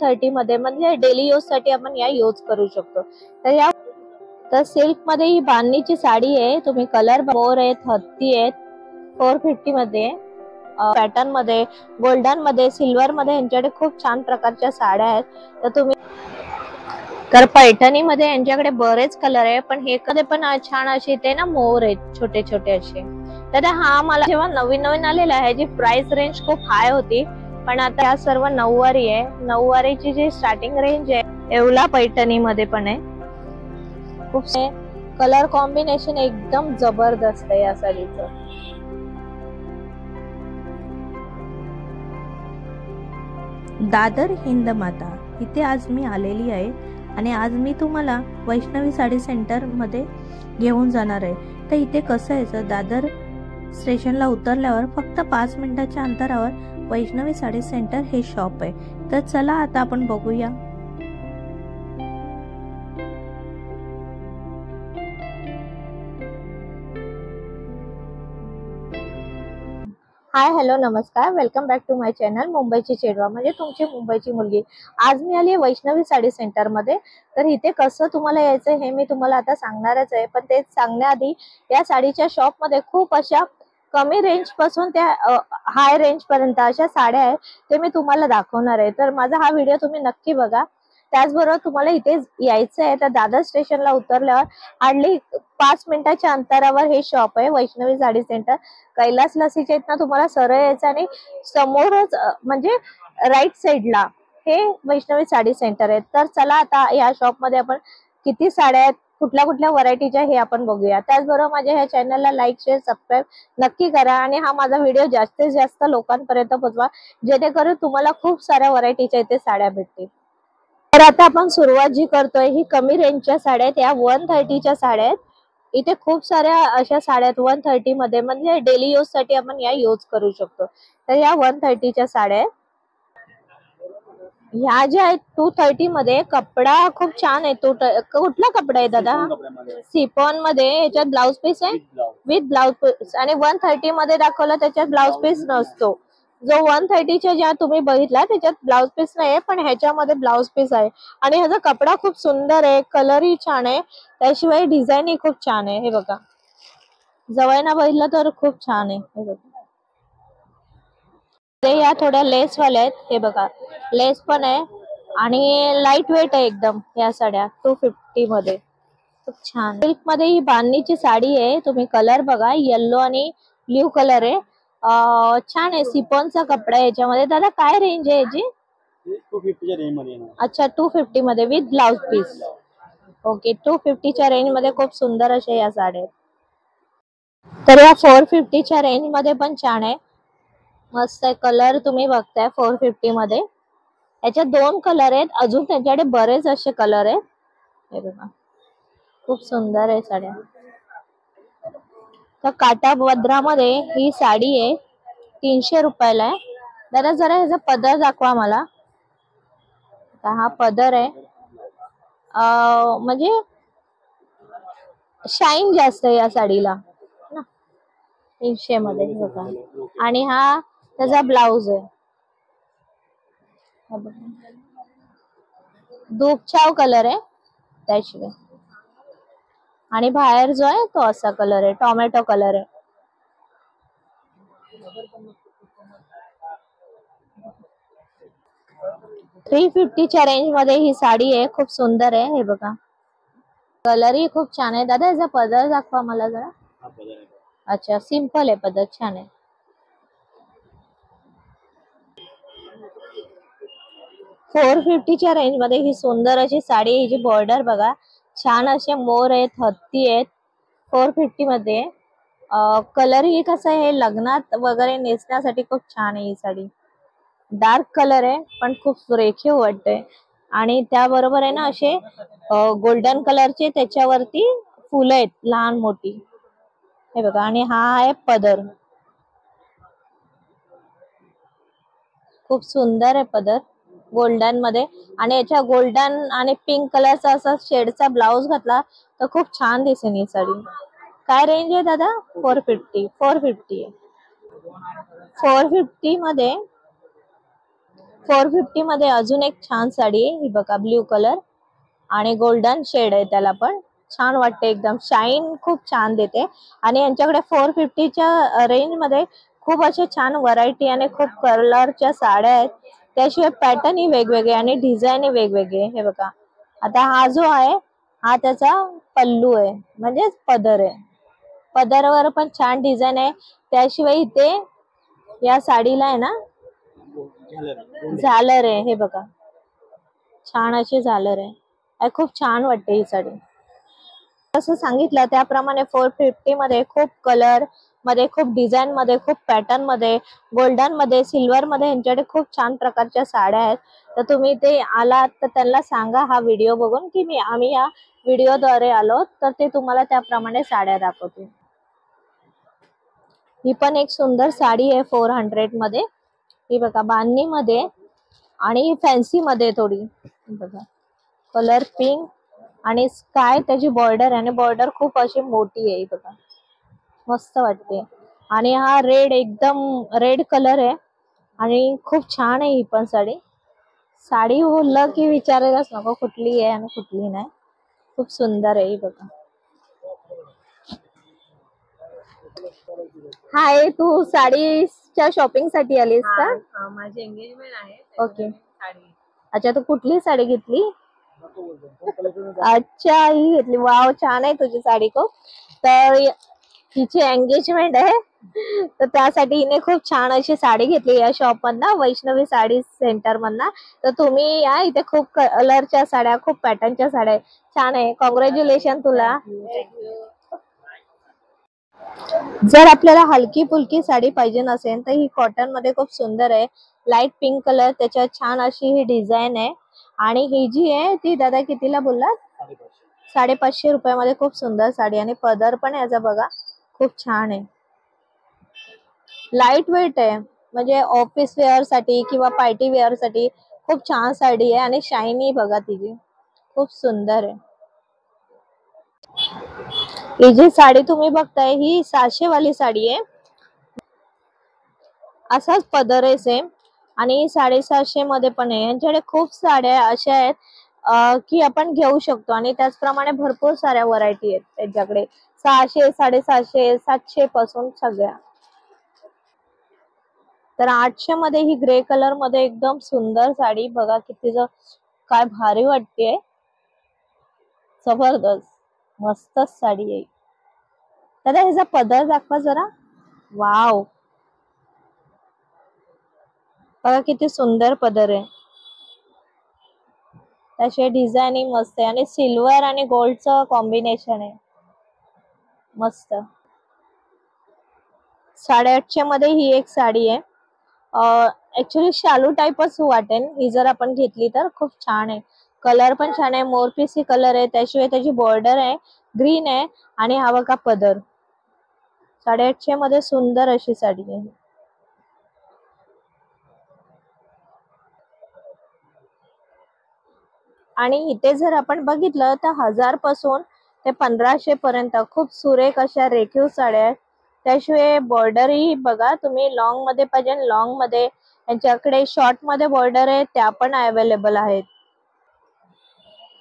130 मध्ये, म्हणजे daily use साठी आपण या यूज करू शकतो। तर सिल्क मध्ये ही बांधणीची साडी आहे, तुम्ही कलर मोर आहेत, हत्ती आहेत, 450 मध्ये, पॅटर्न मध्ये, गोल्डन मध्ये, सिल्वर मध्ये यांच्याकडे खूप छान प्रकारच्या साड्या आहेत। तर पैठणी मध्ये यांच्याकडे बरेच कलर आहे, पण हे कधी पण छान असे ते ना मोर आहेत छोटे छोटे असे। तर हा मला जेव्हा नवीन आलेला आहे, जी प्राइस रेंज खूप हाय होती, पण आता या सर्व नऊवारी आहे। नऊवारीची जी स्टार्टिंग रेंज आहे येवला पैठणी मध्ये पण आहे। खूप कलर कॉम्बिनेशन एकदम जबरदस्त आहे या साडीचं। दादर हिंदमाता इथे आज मी आलेली आहे आणि आज मी तुम्हाला वैष्णवी साडी सेंटर मध्ये घेऊन जाणार आहे। तर इथे कसं आहे, दादर स्टेशनला उतरल्यावर फक्त 5 मिनिटाच्या अंतरावर वैष्णवी साडी सेंटर हे शॉप आहे। तर चला आता आपण बघूया। हाय हॅलो नमस्कार, welcome back to my channel मुंबईची चेडवा, म्हणजे तुमची मुंबईची मुलगी। आज मी आली वैष्णवी साडी सेंटर मध्ये। तर इथे कसं तुम्हाला यायचं हे मी तुम्हाला आता सांगणारच आहे, पण ते सांगण्याआधी या साडीच्या शॉप मध्ये खूप अशा कमी रेंज पासून त्या हाय रेंज पर्यंत अशा साड्या आहेत, ते मी तुम्हाला दाखवणार आहे। तर माझा हा व्हिडिओ तुम्ही नक्की बघा। त्याचबरोबर तुम्हाला इथे यायचं आहे तर दादर स्टेशनला उतरल्यावर हार्डली 5 मिनिटाच्या अंतरावर हे शॉप आहे, वैष्णवी साडी सेंटर। कैलास लसीच्या इथनं तुम्हाला सरळ यायचं आणि समोरच म्हणजे राईट साइडला हे वैष्णवी साडी सेंटर आहे। तर चला आता या शॉप मध्ये आपण किती साड्या आहेत, कुठल्या कुठल्या व्हरायटीच्या हे आपण बघूया। त्याचबरोबर माझ्या ह्या चॅनलला लाईक शेअर सबस्क्राईब नक्की करा आणि हा माझा व्हिडिओ जास्तीत जास्त लोकांपर्यंत पोहोचवा, जेणेकरून तुम्हाला खूप साऱ्या व्हरायटीच्या इथे साड्या भेटतील। तर आता आपण सुरुवात जी करतोय ही कमी रेंजच्या साड्या आहेत, या 130च्या साड्या आहेत। इथे खूप साऱ्या अशा साड्या आहेत 130 मध्ये, म्हणजे डेली यूज साठी आपण या यूज करू शकतो। तर या 130च्या साड्या आहेत। ह्या ज्या आहेत 230 मध्ये, कपडा खूप छान आहे। कुठला कपडा आहे दादा? सिफॉन मध्ये। याच्यात ब्लाउज पीस आहे विथ ब्लाउज पीस, आणि 130 मध्ये दाखवलं त्याच्यात ब्लाउज पीस नसतो। जो 130च्या ज्या तुम्ही बघितला त्याच्यात ब्लाउज पीस नाही, पण ह्याच्यामध्ये ब्लाउज पीस आहे। आणि ह्याचा कपडा खूप सुंदर आहे, कलरही छान आहे, त्याशिवाय डिझाईन ही खूप छान आहे। हे बघा, जवळना बघितलं तर खूप छान आहे। हे बघा, ते या थोड्या लेस वाल्या आहेत, हे बघा लेस पण आहे आणि लाईट वेट आहे एकदम। या साड्या 250 मध्ये खूप छान। सिल्क मध्ये ही बांधणीची साडी आहे, तुम्ही कलर बघा, येलो आणि ब्ल्यू कलर आहे। छान आहे, सिफॉनचा कपडा आहे याच्यामध्ये। दादा काय रेंज आहे याची? 250च्या रेंज मध्ये। अच्छा, 250 मध्ये विथ ब्लाउज पीस। ओके, 250च्या रेंज मध्ये खूप सुंदर अशा या साड्या आहेत। तर या 450च्या रेंज मध्ये पण छान आहे, मस्त आहे। कलर तुम्ही बघताय 450 मध्ये, याच्यात 2 कलर आहेत, अजून त्यांच्याकडे बरेच असे कलर आहेत। हे बघा, खूप सुंदर आहे साड्या। तर काटा बद्रामध्ये ही साडी आहे, 300 रुपयाला आहे। दादा जरा ह्याचा पदर दाखवा मला। हा पदर आहे, म्हणजे शाईन जास्त आहे या साडीला ना, 300 मध्ये बघा। आणि हा त्याचा ब्लाउज आहे, दूबछाव कलर आहे त्याशिवाय, आणि बाहेर जो आहे तो असा कलर आहे, टोमॅटो कलर आहे। $350च्या रेंज मध्ये ही साडी आहे, खूप सुंदर आहे। हे बघा, कलरही खूप छान आहे। दादा याचा पदर दाखवा मला जरा। अच्छा, सिंपल आहे पदर, छान आहे। $450च्या रेंज मध्ये ही सुंदर अशी साडी, हिची बॉर्डर बघा, छान असे मोर आहेत, हत्ती आहेत। 450 मध्ये कलर ही कसा आहे, लग्नात वगैरे नेसण्यासाठी खूप छान आहे ही साडी। डार्क कलर आहे पण खूप रेखीव वाटते, आणि त्याबरोबर आहे ना असे गोल्डन कलरचे त्याच्यावरती फुलं आहेत लहान मोठी। हे बघा, आणि हा आहे पदर, खूप सुंदर आहे पदर गोल्डन मध्ये, आणि याच्या गोल्डन आणि पिंक कलरचा असा शेडचा ब्लाउज घातला तर खूप छान दिसेल ही साडी। काय रेंज आहे दादा? 450 आहे। 450 मध्ये 450 मध्ये अजून एक छान साडी आहे, ही बघा ब्ल्यू कलर आणि गोल्डन शेड आहे, त्याला पण छान वाटते, एकदम शाईन खूप छान देते. आणि यांच्याकडे 450च्या रेंज मध्ये खूप असे छान व्हरायटी आणि खूप कलरच्या साड्या आहेत. त्याशिवाय पॅटर्न ही वेगवेगळे आणि डिझाईन ही वेगवेगळे. हे बघा, आता हा जो आहे हा त्याचा पल्लू आहे, म्हणजे पदर आहे. पदरावर पण छान डिझाईन आहे. त्याशिवाय इथे या साडीला आहे ना झालर आहे, हे बघा छान अशी झालर आहे. खूप छान वाटते ही साडी. जसं सांगितलं त्याप्रमाणे 450 मध्ये खूप कलर मध्ये, खूप डिझाईन मध्ये, खूप पॅटर्न मध्ये, गोल्डन मध्ये, सिल्वर मध्ये यांच्याकडे खूप छान प्रकारच्या साड्या आहेत. तर तुम्ही ते आलात तर त्यांना सांगा हा व्हिडिओ बघून की आम्ही या व्हिडिओद्वारे आलो, तर ते तुम्हाला त्याप्रमाणे साड्या दाखवतील. ही पण एक सुंदर साडी आहे 400 मध्ये. ही बघा बांधणी मध्ये आणि फॅन्सी मध्ये थोडी. बघा कलर पिंक आणि स्काय त्याची बॉर्डर, आणि बॉर्डर खूप अशी मोठी आहे. बघा मस्त वाटते. आणि हा रेड, एकदम रेड कलर आहे आणि खूप छान आहे ही पण साडी. साडी बोललं की विचारायलाच नको कुठली आहे आणि कुठली नाही. खूप सुंदर आहे ही बघा. हाय, तू साडीच्या शॉपिंग साठी आलीस का? माझी एंगेजमेंट आहे. ओके. साडी. अच्छा, तू कुठली साडी घेतली? अच्छा, ही घेतली. वाव, छान आहे तुझी साडी खूप. तर हिची एंगेजमेंट आहे, तर त्यासाठी हिने खूप छान अशी साडी घेतली या शॉप मधनं, वैष्णवी साडी सेंटर मधनं. तर तुम्ही या, इथे खूप कलरच्या साड्या, खूप पॅटर्नच्या साड्या छान आहे. कॉंग्रॅच्युलेशन तुला. जर आपल्याला हलकी फुलकी साडी पाहिजे नसेल तर ही कॉटन मध्ये खूप सुंदर आहे. लाईट पिंक कलर, त्याच्यात छान अशी ही डिझाईन आहे. आणि ही जी आहे ती दादा कितीला बोललात? 550 रुपयामध्ये खूप सुंदर साडी. आणि पदर पण याचा बघा खूप छान आहे. लाईट वेट आहे, म्हणजे ऑफिस वेअर साठी किंवा पार्टी वेअर साठी खूप छान साडी आहे. आणि शायनी बघा तिची खूप सुंदर आहे. ही जी साडी तुम्ही बघताय ही 700 वाली साडी आहे. असाच पदर आहे सेम, आणि 750 मध्ये पण आहे. यांच्याकडे खूप साड्या अशा आहेत की आपण घेऊ शकतो. आणि त्याचप्रमाणे भरपूर साऱ्या व्हरायटी आहेत त्यांच्याकडे. 600, 750, 700 पासून सगळ्या. तर 800 मध्ये ही ग्रे कलर मध्ये एकदम सुंदर साडी बघा, किती काय भारी वाटते. जबरदस्त मस्तच साडी आहे. दादा ह्याचा पदर दाखवा जरा. वाव, बघा किती सुंदर पदर आहे. त्याचे डिझायनिंग मस्त आहे आणि सिल्वर आणि गोल्डचं कॉम्बिनेशन आहे मस्त. 850 मध्ये ही एक साडी आहे. ऍक्च्युली शालू टाईपच वाटेल ही जर आपण घेतली तर. खूप छान आहे, कलर पण छान आहे, मोरपिसी कलर आहे. त्याशिवाय त्याची बॉर्डर आहे ग्रीन आहे. आणि हा बघा पदर. 850 मध्ये सुंदर अशी साडी आहे. आणि इथे जर आपण बघितलं तर 1000 पासून ते 1500 पर्यंत खूप सुरेख अशा रेखीव साड्या आहेत. त्याशिवाय बॉर्डरही बघा, तुम्ही लॉंग मध्ये पाहिजे लॉंग मध्ये, यांच्याकडे शॉर्ट मध्ये बॉर्डर आहे त्या पण अवेलेबल आहेत.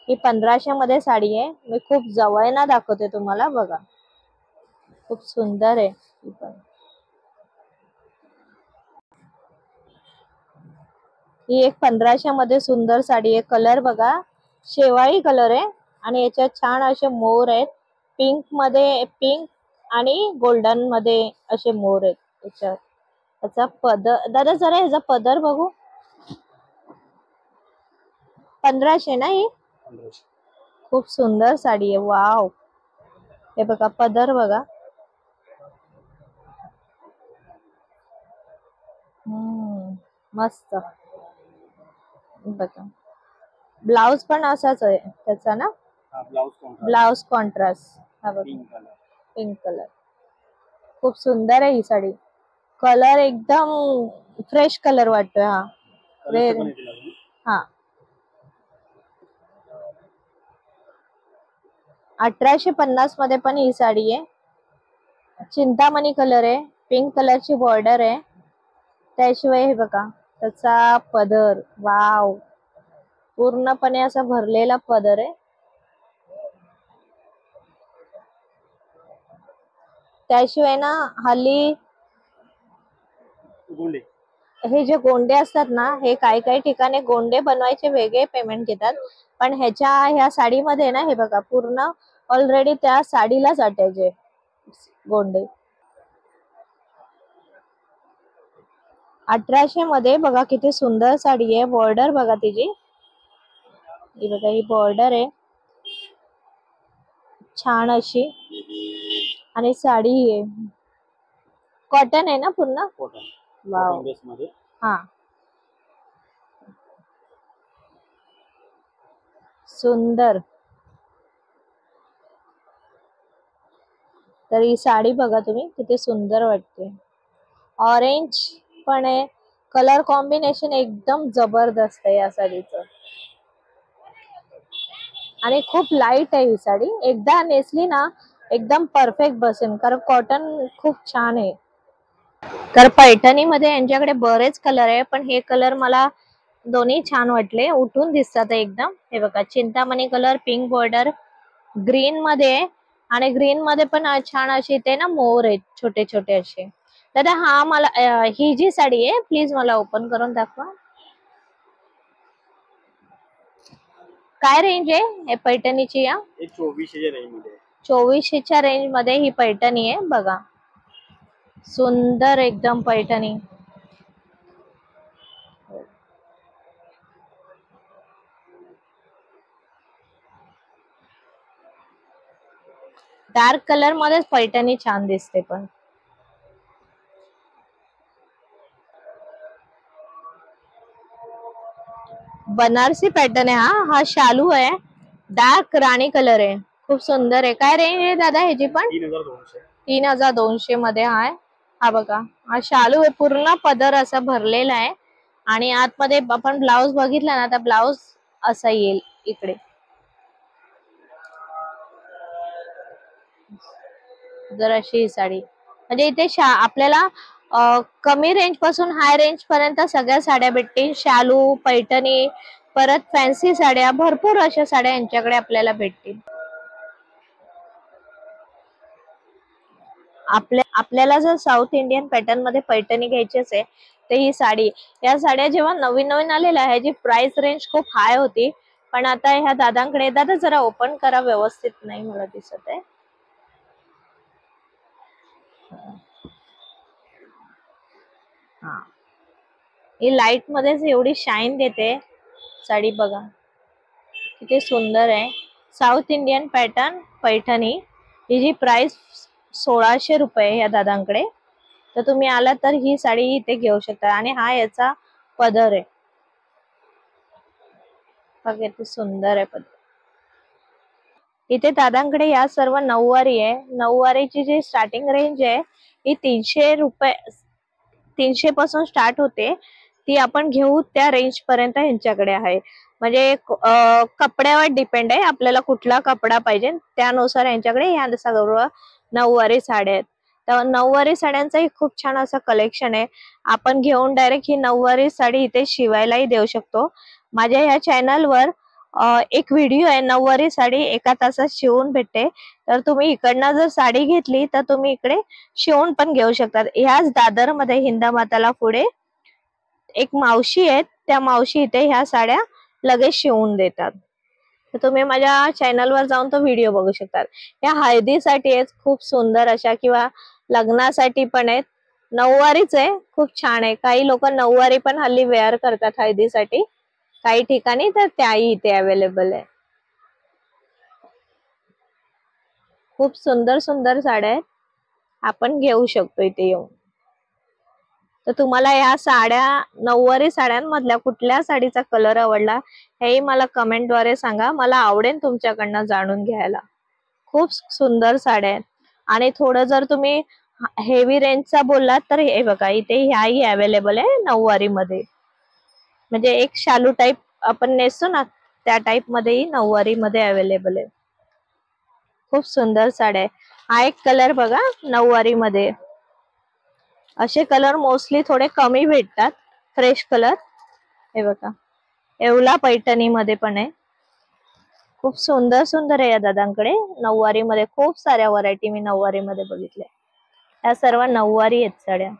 ही 1500 मध्ये साडी आहे. मी खूप जवळना दाखवते तुम्हाला बघा, खूप सुंदर आहे ही पण. ही एक 1500 मध्ये सुंदर साडी आहे. कलर बघा शेवाळी कलर आहे आणि याच्यात छान असे मोर आहेत. पिंक मध्ये, पिंक आणि गोल्डन मध्ये असे मोर आहेत याच्यात. त्याचा पदर दादा जरा ह्याचा पदर बघू. 1500 ना ही. खूप सुंदर साडी आहे. वाव, हे बघा पदर बघा. मस्त बघा. ब्लाउज पण असाच आहे त्याचा ना. Blouse contrast. हा बघा पिंक कलर. खूप सुंदर आहे ही साडी. कलर एकदम फ्रेश कलर वाटतोय हा. हा 1850 मध्ये पण ही साडी आहे. चिंतामणी कलर आहे, पिंक कलरची बॉर्डर आहे. त्याशिवाय हे बघा त्याचा पदर, वाव, पूर्णपणे असा भरलेला पदर आहे. त्याशिवाय ना हल्ली गोंडे, हे जे गोंडे असतात ना, हे काही काही ठिकाणी गोंडे बनवायचे वेगळे पेमेंट घेतात, पण ह्या साडीमध्ये ना हे बघा पूर्ण ऑलरेडी त्या साडीलाच अटॅच आहे गोंडे. 1800 मध्ये बघा किती सुंदर साडी आहे. बॉर्डर बघा तिची, ही बघा ही बॉर्डर आहे छान अशी, आणि साडी आहे कॉटन आहे ना पूर्ण. कॉटन, वाव, कॉटन बेस मध्ये. हा सुंदर. तर ही साडी बघा तुम्ही किती सुंदर वाटते. ऑरेंज पण आहे, कलर कॉम्बिनेशन एकदम जबरदस्त आहे या साडीचं, आणि खूप लाईट आहे ही साडी. एकदा नेसली ना एकदम परफेक्ट बसेल, कारण कॉटन खूप छान आहे. तर पैठणी मध्ये यांच्याकडे बरेच कलर आहे, पण हे कलर मला दोन्ही छान वाटले, उठून दिसतात एकदम. हे बघा Chintamani colour, pink border, green मध्ये, आणि ग्रीन मध्ये पण छान असे इथे ना मोर आहेत छोटे छोटे असे. दादा हा मला ही जी साडी आहे प्लीज मला ओपन करून दाखवा. काय रेंज आहे हे पैठणीची? या 2400 रेंज मध्ये. 2400च्या रेंज मध्ये ही पैठणी आहे बघा, सुंदर एकदम पैठणी. डार्क कलर मध्येच पैठणी छान दिसते. पण बनारसी पॅटर्न आहे हा शालू आहे, डार्क राणी कलर आहे, खूप सुंदर आहे. काय रेंज आहे दादा ह्याची? पण 3200. 3200 मध्ये आहे. हा बघा हा शालू आहे, पूर्ण पदर असा भरलेला आहे, आणि आतमध्ये आपण ब्लाउज बघितला ना तर ब्लाउज असा येईल इकडे. जर अशी ही साडी, म्हणजे इथे आपल्याला कमी रेंज पासून हाय रेंज पर्यंत सगळ्या साड्या भेटतील. शालू, पैठणी, परत फॅन्सी साड्या, भरपूर अशा साड्या यांच्याकडे आपल्याला भेटतील. आपल्याला जर साऊथ इंडियन पॅटर्न मध्ये पैठणी घ्यायची असेल तर ही साडी, या साड्या जेव्हा नवीन नवीन आलेल्या ह्याची प्राइस रेंज खूप हाय होती, पण आता ह्या दादांकडे, दादा जरा ओपन करा, व्यवस्थित नाही मला दिसत आहे. हा, ही लाईट मध्येच एवढी शाईन देते साडी, बघा किती सुंदर आहे. साऊथ इंडियन पॅटर्न पैठणी, ही जी प्राइस 1600 रुपये या दादांकडे. तर तुम्ही आला तर ही साडी इथे घेऊ शकता, आणि हा याचा पदर आहे बघा किती सुंदर आहे पदर. इथे दादांकडे या सर्व नऊवारी आहे. नऊवारीची जी स्टार्टिंग रेंज आहे ही 300 रुपये, 300 पासून स्टार्ट होते. ती आपण घेऊ त्या रेंज पर्यंत यांच्याकडे आहे. म्हणजे कपड्यावर डिपेंड आहे, आपल्याला कुठला कपडा पाहिजे त्यानुसार यांच्याकडे ह्या सर्व नऊवारी साड्या आहेत. तर नऊवारी साड्यांचंही खूप छान असं कलेक्शन आहे. आपण घेऊन डायरेक्ट ही नऊवारी साडी इथे शिवायलाही देऊ शकतो. माझ्या ह्या चॅनलवर एक व्हिडिओ आहे, नऊवारी साडी 1 तासात शिवून भेटते. तर तुम्ही इकडनं जर साडी घेतली तर तुम्ही इकडे शिवून पण घेऊ शकतात. ह्याच दादर मध्ये हिंदामाताला पुढे एक मावशी आहेत, त्या मावशी इथे ह्या साड्या लगेच शिवून देतात. तर तुम्ही माझ्या चॅनलवर जाऊन तो व्हिडिओ बघू शकतात. या हळदीसाठी आहेत खूप सुंदर अशा, किंवा लग्नासाठी पण आहेत. नऊवारीच आहे, खूप छान आहे. काही लोक नऊवारी पण हल्ली वेअर करतात हळदीसाठी काही ठिकाणी, तर त्याही इथे अवेलेबल आहे. खूप सुंदर सुंदर साड्या आहेत, आपण घेऊ शकतो इथे येऊन. तर तुम्हाला या साड्या, नऊवारी साड्यांमधल्या कुठल्या साडीचा कलर आवडला हेही मला कमेंटद्वारे सांगा, मला आवडेल तुमच्याकडनं जाणून घ्यायला. खूप सुंदर साड्या आहेत. आणि थोडं जर तुम्ही हेवी रेंजचा बोललात तर हे बघा इथे ह्याही अवेलेबल आहे नऊवारी मध्ये. म्हणजे एक शालू टाइप आपण नेसतो ना त्या टाइप मध्येही नऊवारी मध्ये अवेलेबल आहे. खूप सुंदर साड्या आहे. हा एक कलर बघा नऊवारी मध्ये. असे कलर मोस्टली थोडे कमी भेटतात, फ्रेश कलर, हे बघा येवला पैठणी मध्ये पण आहे. खूप सुंदर सुंदर आहे या दादांकडे. नऊवारी मध्ये खूप साऱ्या व्हरायटी मी नऊवारी मध्ये बघितल्या. या सर्व नऊवारी आहेत साड्या.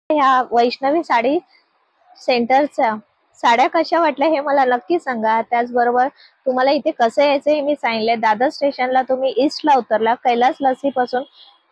ह्या वैष्णवी साडी सेंटरच्या साड्या कशा वाटल्या हे मला नक्की सांगा. त्याचबरोबर तुम्हाला इथे कसं यायचं हे मी सांगितले. दादर स्टेशनला तुम्ही ईस्टला उतरला, कैलास लस्सी पासून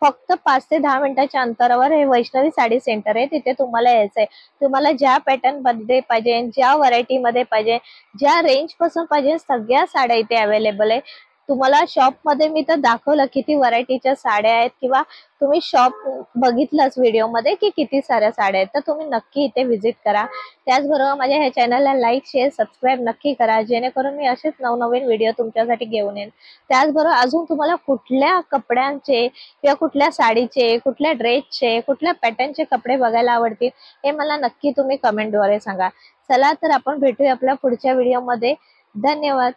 फक्त 5 ते 10 मिनिटाच्या अंतरावर हे वैष्णवी साडी सेंटर आहे. तिथे तुम्हाला यायचंय. तुम्हाला ज्या पॅटर्न मध्ये पाहिजे, ज्या व्हरायटी मध्ये पाहिजे, ज्या रेंज पासून पाहिजे, सगळ्या साड्या इथे अवेलेबल आहे. तुम्हाला शॉप मध्ये मी तर दाखवलं किती व्हरायटीच्या साड्या आहेत, किंवा तुम्ही शॉप बघितलंच व्हिडिओ मध्ये की किती साऱ्या साड्या आहेत. तर तुम्ही नक्की इथे व्हिजिट करा. त्याचबरोबर माझ्या ह्या चॅनलला लाईक, शेअर, सबस्क्राईब नक्की करा, जेणेकरून मी असेच नवनवीन व्हिडिओ तुमच्यासाठी घेऊन येईन. त्याचबरोबर अजून तुम्हाला कुठल्या कपड्यांचे किंवा कुठल्या साडीचे, कुठल्या ड्रेसचे, कुठल्या पॅटर्नचे कपडे बघायला आवडतील हे मला नक्की तुम्ही कमेंटद्वारे सांगा. चला तर आपण भेटूया आपल्या पुढच्या व्हिडिओमध्ये. धन्यवाद.